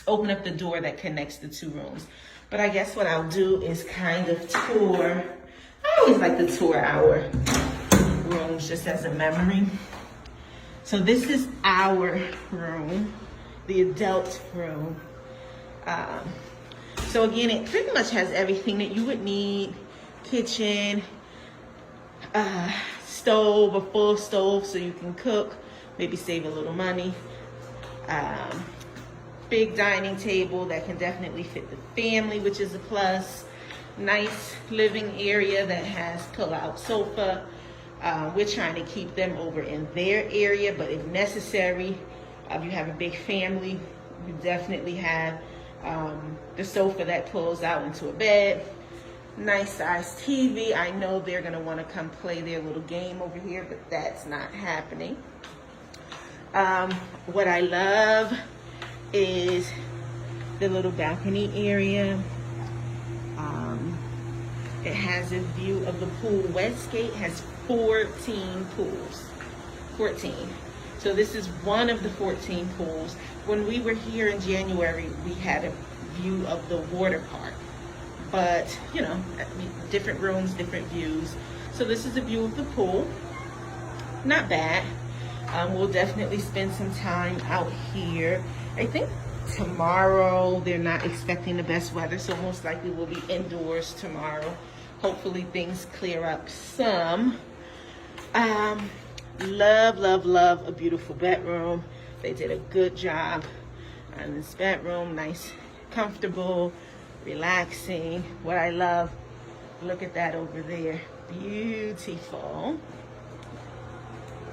open up the door that connects the two rooms. But I guess what I'll do is kind of tour. I always like to tour our rooms just as a memory. So this is our room, the adult room. So again, it pretty much has everything that you would need. Kitchen, stove, a full stove so you can cook, maybe save a little money. Big dining table that can definitely fit the family, which is a plus. Nice living area that has pull-out sofa. We're trying to keep them over in their area, but if necessary, if you have a big family, you definitely have the sofa that pulls out into a bed. Nice size TV. I know they're gonna wanna come play their little game over here, but that's not happening. What I love is the little balcony area. It has a view of the pool. Westgate has 14 pools, 14. So this is one of the 14 pools. When we were here in January, we had a view of the water park. But, you know, different rooms, different views. So this is a view of the pool. Not bad. We'll definitely spend some time out here. I think tomorrow they're not expecting the best weather, so most likely we'll be indoors tomorrow. Hopefully things clear up some. Love, love, love a beautiful bedroom. They did a good job on this bedroom. Nice, comfortable, relaxing. What I love, look at that over there. Beautiful.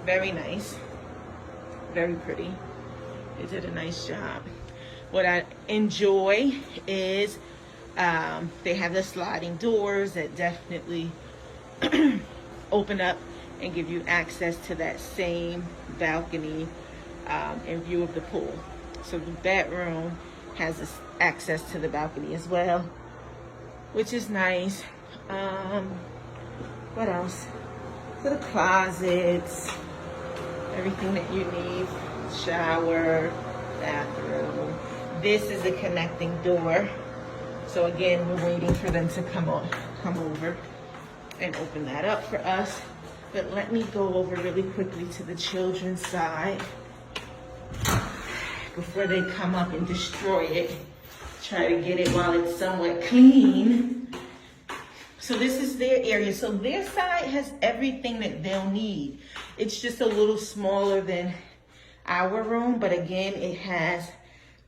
Very nice. Very pretty. They did a nice job. What I enjoy is they have the sliding doors that definitely open up and give you access to that same balcony and view of the pool. So the bedroom has this access to the balcony as well, which is nice. What else? So the closets, everything that you need, shower, bathroom. This is a connecting door. So again, we're waiting for them to come over and open that up for us. But let me go over really quickly to the children's side before they come up and destroy it. Try to get it while it's somewhat clean. So this is their area. So their side has everything that they'll need. It's just a little smaller than our room, but again, it has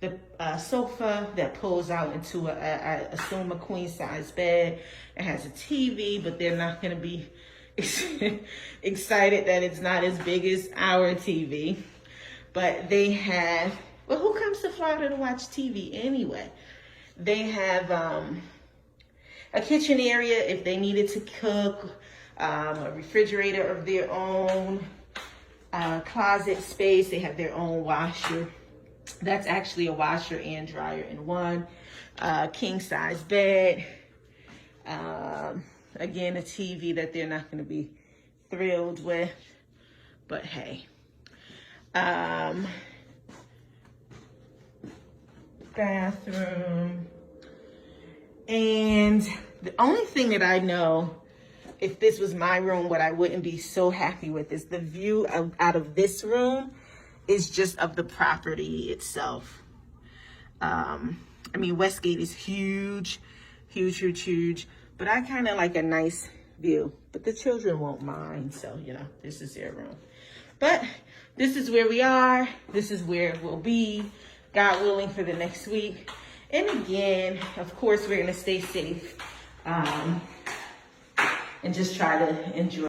the sofa that pulls out into I assume a queen size bed. It has a TV, but they're not gonna be excited that it's not as big as our TV. But they have, well, who comes to Florida to watch TV anyway? They have a kitchen area if they needed to cook, a refrigerator of their own, closet space. They have their own washer. That's actually a washer and dryer in one. King size bed. Again, a TV that they're not going to be thrilled with, but hey. Bathroom. And the only thing that I know, if this was my room, what I wouldn't be so happy with is the view out of this room is just of the property itself. I mean, Westgate is huge, huge, huge, huge, but I kind of like a nice view, but the children won't mind. So, you know, this is their room, but this is where we are. This is where we'll be, God willing, for the next week. And again, of course, we're going to stay safe and just try to enjoy.